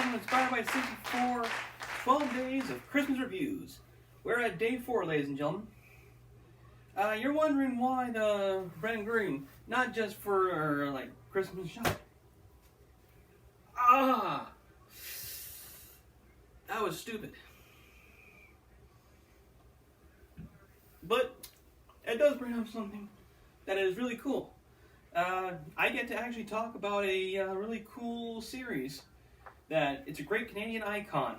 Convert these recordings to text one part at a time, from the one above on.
welcome to Spiderbyte64's 12 Days of Christmas Reviews. We're at day 4, ladies and gentlemen. You're wondering why the red and green, not just for, like, Christmas shopping. That was stupid. But it does bring up something that is really cool. I get to actually talk about a really cool series that it's a great Canadian icon.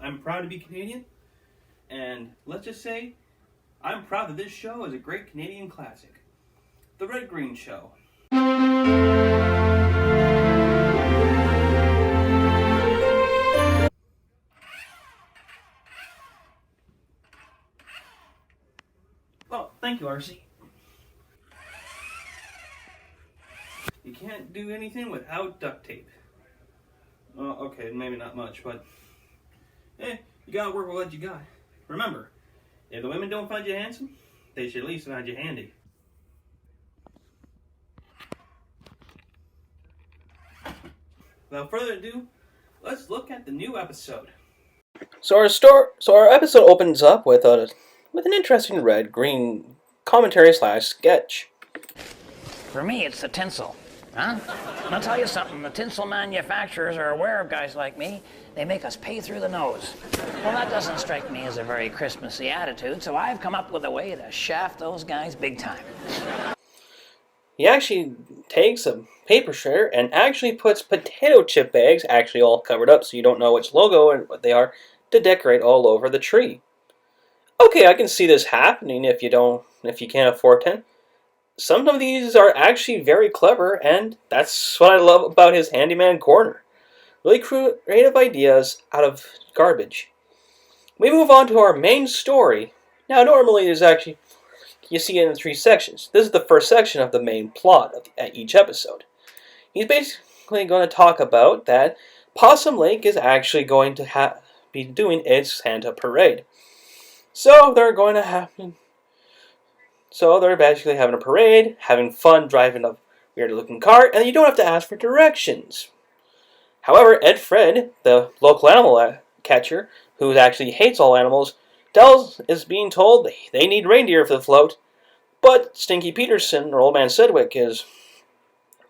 I'm proud to be Canadian, and let's just say I'm proud that this show is a great Canadian classic. The Red Green Show. Oh, thank you, RC. You can't do anything without duct tape. Well, okay, maybe not much, but you gotta work with what you got. Remember, if the women don't find you handsome, they should at least find you handy. Without further ado, let's look at the new episode. So our episode opens up with an interesting red-green commentary / sketch. For me, it's the tinsel. Huh? And I'll tell you something, the tinsel manufacturers are aware of guys like me. They make us pay through the nose. Well, that doesn't strike me as a very Christmassy attitude, so I've come up with a way to shaft those guys big time. He actually takes a paper shredder and actually puts potato chip bags, actually all covered up so you don't know which logo and what they are, to decorate all over the tree. Okay, I can see this happening if you can't afford 10. Some of these are actually very clever, and that's what I love about his Handyman Corner. Really creative ideas out of garbage. We move on to our main story. Now, normally there's actually, you see it in 3 sections. This is the first section of the main plot of each episode. He's basically going to talk about that Possum Lake is actually going to be doing its Santa parade. So they're basically having a parade, having fun driving a weird-looking car, and you don't have to ask for directions. However, Ed Fred, the local animal catcher, who actually hates all animals, is being told they need reindeer for the float, but Stinky Peterson, or Old Man Sedgwick,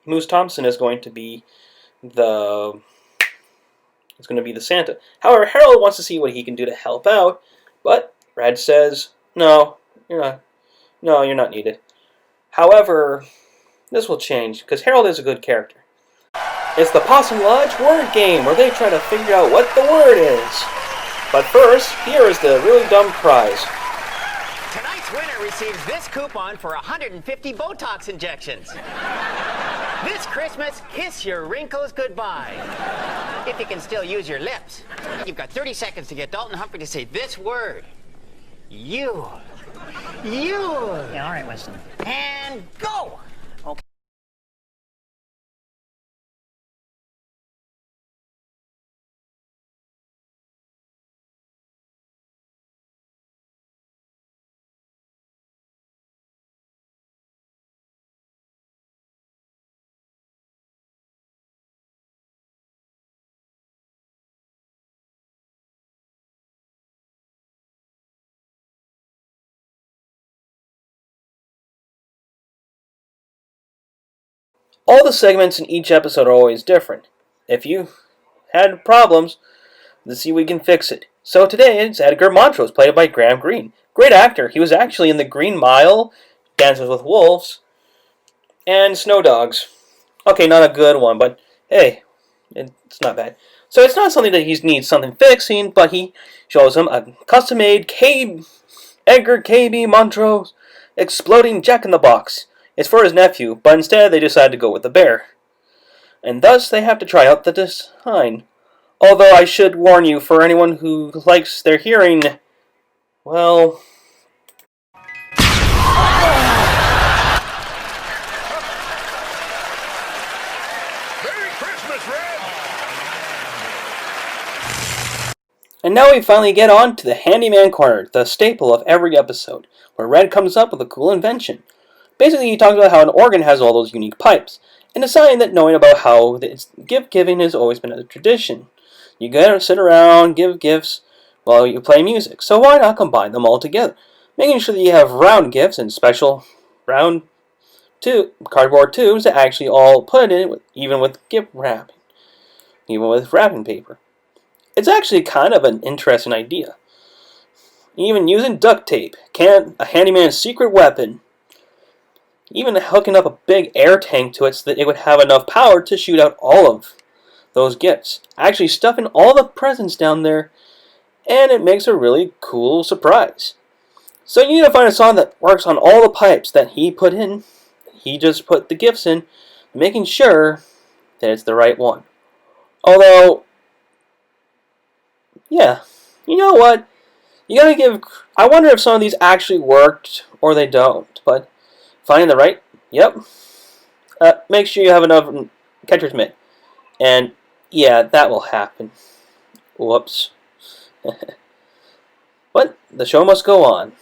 Moose Thompson is going to be the Santa. However, Harold wants to see what he can do to help out, but Red says, no, you're not needed. However, this will change, because Harold is a good character. It's the Possum Lodge word game, where they try to figure out what the word is. But first, here is the really dumb prize. Tonight's winner receives this coupon for 150 Botox injections. This Christmas, kiss your wrinkles goodbye. If you can still use your lips. You've got 30 seconds to get Dalton Humphrey to say this word. You. Yeah, all right, Winston. And go! Okay. All the segments in each episode are always different. If you had problems, let's see if we can fix it. So today it's Edgar Montrose, played by Graham Greene. Great actor. He was actually in The Green Mile, Dances with Wolves, and Snow Dogs. Okay, not a good one, but hey, it's not bad. So it's not something that he needs something fixing, but he shows him a custom-made Edgar K.B. Montrose exploding Jack-in-the-Box. It's for his nephew, but instead they decide to go with the bear. And thus they have to try out the design. Although I should warn you, for anyone who likes their hearing, well... Merry Christmas, Red! And now we finally get on to the Handyman Corner, the staple of every episode, where Red comes up with a cool invention. Basically, he talks about how an organ has all those unique pipes, and deciding that knowing about how gift-giving has always been a tradition. You gotta sit around, give gifts while you play music. So why not combine them all together? Making sure that you have round gifts and special round cardboard tubes that actually all put in, even with gift wrapping, even with wrapping paper. It's actually kind of an interesting idea. Even using duct tape, a handyman's secret weapon. Even hooking up a big air tank to it so that it would have enough power to shoot out all of those gifts. Actually stuffing all the presents down there, and it makes a really cool surprise. So you need to find a song that works on all the pipes that he put in. He just put the gifts in, making sure that it's the right one. Although, yeah, you know what? You gotta give. I wonder if some of these actually worked or they don't. But finding the right, yep. Make sure you have enough catcher's mitt, and yeah, that will happen. Whoops. But the show must go on.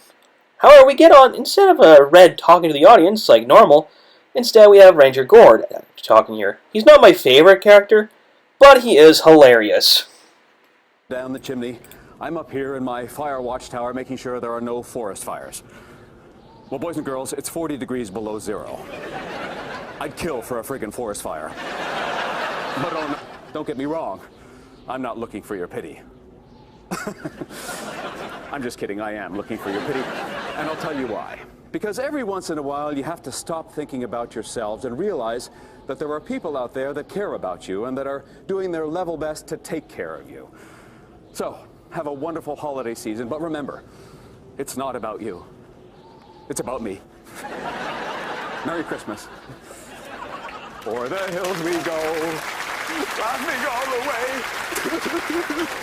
However, we get on, instead of Red talking to the audience like normal, instead we have Ranger Gord talking here. He's not my favorite character, but he is hilarious. Down the chimney, I'm up here in my fire watchtower making sure there are no forest fires. Well, boys and girls, it's 40 degrees below zero. I'd kill for a friggin' forest fire. But don't get me wrong, I'm not looking for your pity. I'm just kidding, I am looking for your pity, and I'll tell you why. Because every once in a while you have to stop thinking about yourselves and realize that there are people out there that care about you and that are doing their level best to take care of you. So, have a wonderful holiday season, but remember, it's not about you. It's about me. Merry Christmas. For the hills we go, laughing all the way.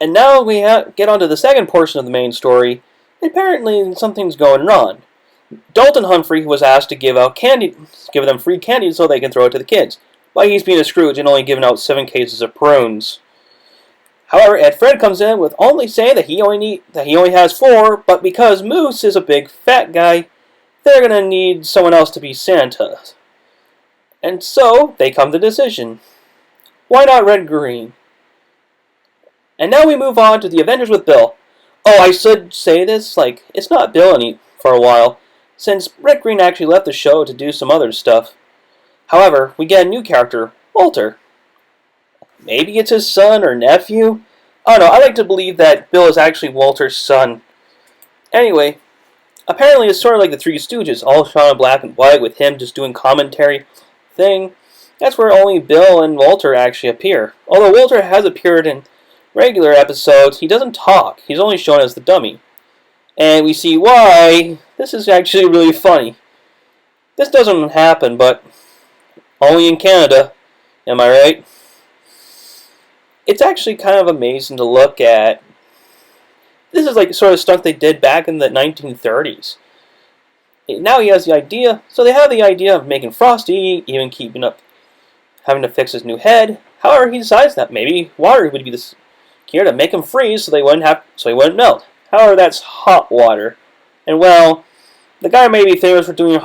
And now we get on to the second portion of the main story. Apparently, something's going on. Dalton Humphrey was asked to give them free candy so they can throw it to the kids. But he's being a Scrooge and only giving out 7 cases of prunes. However, Ed Fred comes in with only saying that he only has 4, but because Moose is a big fat guy, they're gonna need someone else to be Santa. And so they come to the decision: why not Red Green? And now we move on to the Avengers with Bill. Oh, I should say this, it's not Bill for a while, since Red Green actually left the show to do some other stuff. However, we get a new character, Walter. Maybe it's his son or nephew? I don't know, I like to believe that Bill is actually Walter's son. Anyway, apparently it's sort of like the Three Stooges, all shot in black and white with him just doing commentary thing. That's where only Bill and Walter actually appear. Although Walter has appeared in regular episodes, he doesn't talk. He's only shown as the dummy. And we see why. This is actually really funny. This doesn't happen, but only in Canada. Am I right? It's actually kind of amazing to look at. This is like sort of stuff they did back in the 1930s. Now he has the idea. So they have the idea of making Frosty, even having to fix his new head. However, he decides that maybe water would be the cure to make him freeze, so he wouldn't melt. However, that's hot water, and well, the guy may be famous for doing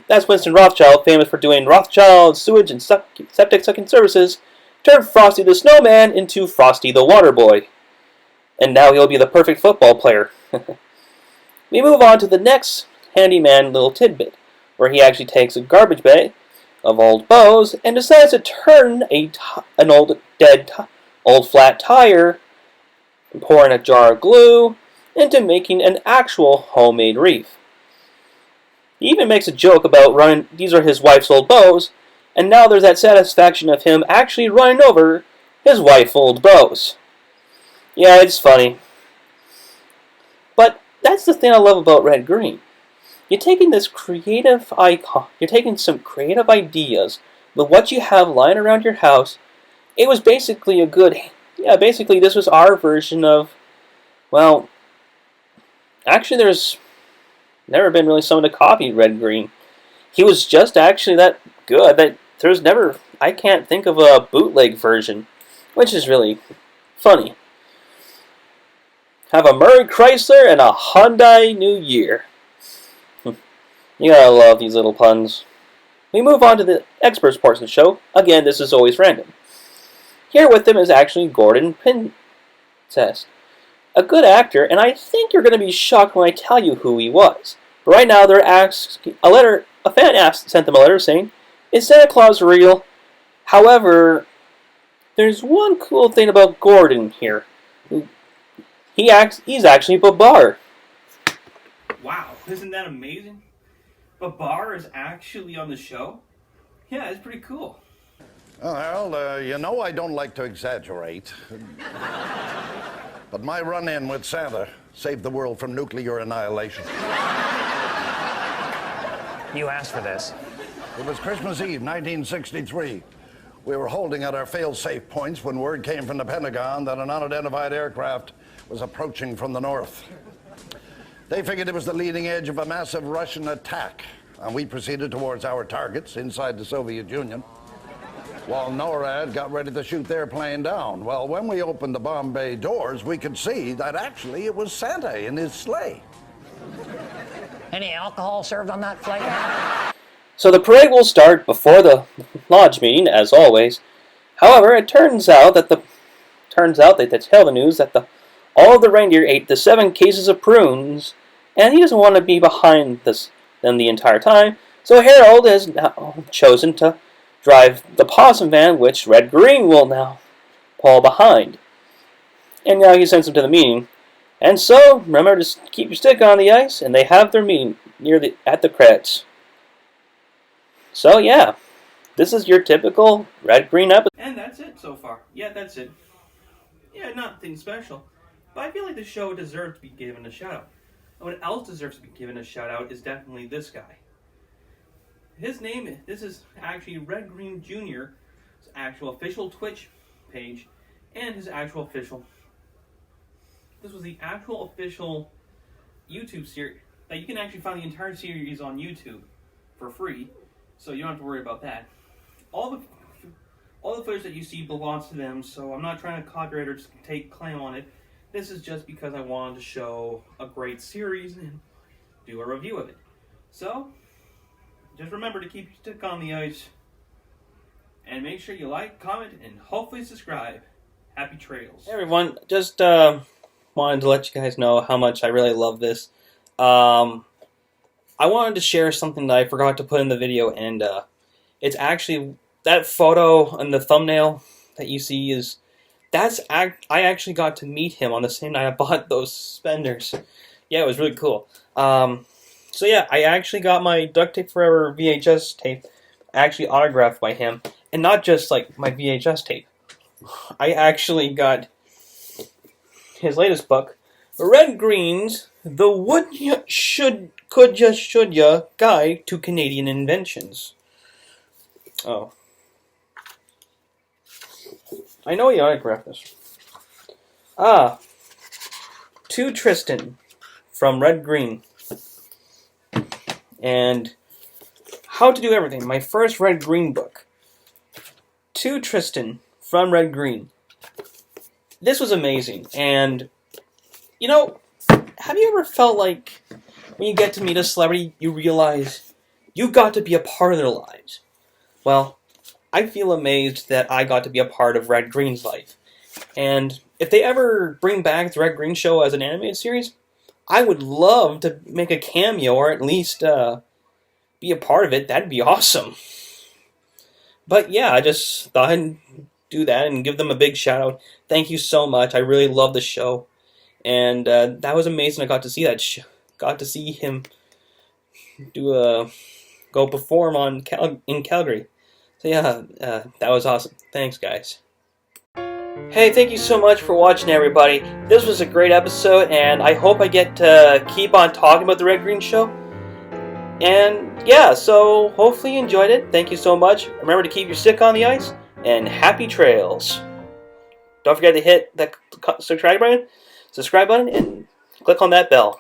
that's Winston Rothschild, famous for doing Rothschild sewage and septic sucking services. Turned Frosty the Snowman into Frosty the Water Boy, and now he'll be the perfect football player. We move on to the next handyman little tidbit, where he actually takes a garbage bag of old bows and decides to turn an old flat tire, and pour in a jar of glue, into making an actual homemade wreath. He even makes a joke about these are his wife's old bows, and now there's that satisfaction of him actually running over his wife's old bows. Yeah, it's funny. But that's the thing I love about Red Green. You're taking this creative icon, you're taking some creative ideas with what you have lying around your house. It was basically basically this was our version of, well, actually there's never been really someone to copy Red Green. He was just actually that good that there's never, I can't think of a bootleg version, which is really funny. Have a Murray Chrysler and a Hyundai New Year. You gotta love these little puns. We move on to the experts portion of the show. Again, this is always random. Here with them is actually Gordon Princess, a good actor, and I think you're going to be shocked when I tell you who he was. But right now, a fan sent them a letter saying, "Is Santa Claus real?" However, there's one cool thing about Gordon here. He's actually Babar. Wow, isn't that amazing? Babar is actually on the show? Yeah, it's pretty cool. Well, Harold, you know I don't like to exaggerate. But my run-in with Santa saved the world from nuclear annihilation. You asked for this. It was Christmas Eve, 1963. We were holding at our fail-safe points when word came from the Pentagon that an unidentified aircraft was approaching from the north. They figured it was the leading edge of a massive Russian attack, and we proceeded towards our targets inside the Soviet Union, while NORAD got ready to shoot their plane down. Well, when we opened the bomb bay doors, we could see that actually it was Santa in his sleigh. Any alcohol served on that flight? So the parade will start before the lodge meeting, as always. However, it turns out that they tell the news that all of the reindeer ate the 7 cases of prunes, and he doesn't want to be behind them the entire time. So Harold has now chosen to drive the possum van, which Red Green will now fall behind. And now he sends them to the meeting. And so, remember to keep your stick on the ice, and they have their meeting at the credits. So yeah, this is your typical Red Green episode. And that's it so far. Yeah, that's it. Yeah, nothing special. But I feel like the show deserves to be given a shout out. What else deserves to be given a shout out is definitely this guy. This is actually Red Green Jr.'s actual official Twitch page and his actual official. This was the actual official YouTube series that you can actually find the entire series on YouTube for free, so you don't have to worry about that. All the footage that you see belongs to them, so I'm not trying to copyright or just take claim on it. This is just because I wanted to show a great series and do a review of it. So, just remember to keep your stick on the ice. And make sure you like, comment, and hopefully subscribe. Happy trails. Hey everyone, just wanted to let you guys know how much I really love this. I wanted to share something that I forgot to put in the video, and it's actually that photo and the thumbnail that you see is... I actually got to meet him on the same night I bought those suspenders. Yeah, it was really cool. So yeah, I actually got my Duct Tape Forever VHS tape actually autographed by him. And not just like my VHS tape. I actually got his latest book, Red Green's The Would Ya, Could Ya, Should Ya Guide to Canadian Inventions. Oh. I know he autographed this. To Tristan from Red Green. And How to Do Everything, my first Red Green book. To Tristan from Red Green. This was amazing. And, you know, have you ever felt like when you get to meet a celebrity, you realize you got to be a part of their lives? Well, I feel amazed that I got to be a part of Red Green's life. And if they ever bring back the Red Green Show as an animated series, I would love to make a cameo or at least be a part of it. That'd be awesome. But yeah, I just thought I'd do that and give them a big shout out. Thank you so much. I really love the show. And that was amazing. I got to see that. Got to see him go perform in Calgary. So yeah, that was awesome. Thanks, guys. Hey, thank you so much for watching, everybody. This was a great episode, and I hope I get to keep on talking about the Red Green Show. And yeah, so hopefully you enjoyed it. Thank you so much. Remember to keep your stick on the ice, and happy trails. Don't forget to hit that subscribe button, and click on that bell.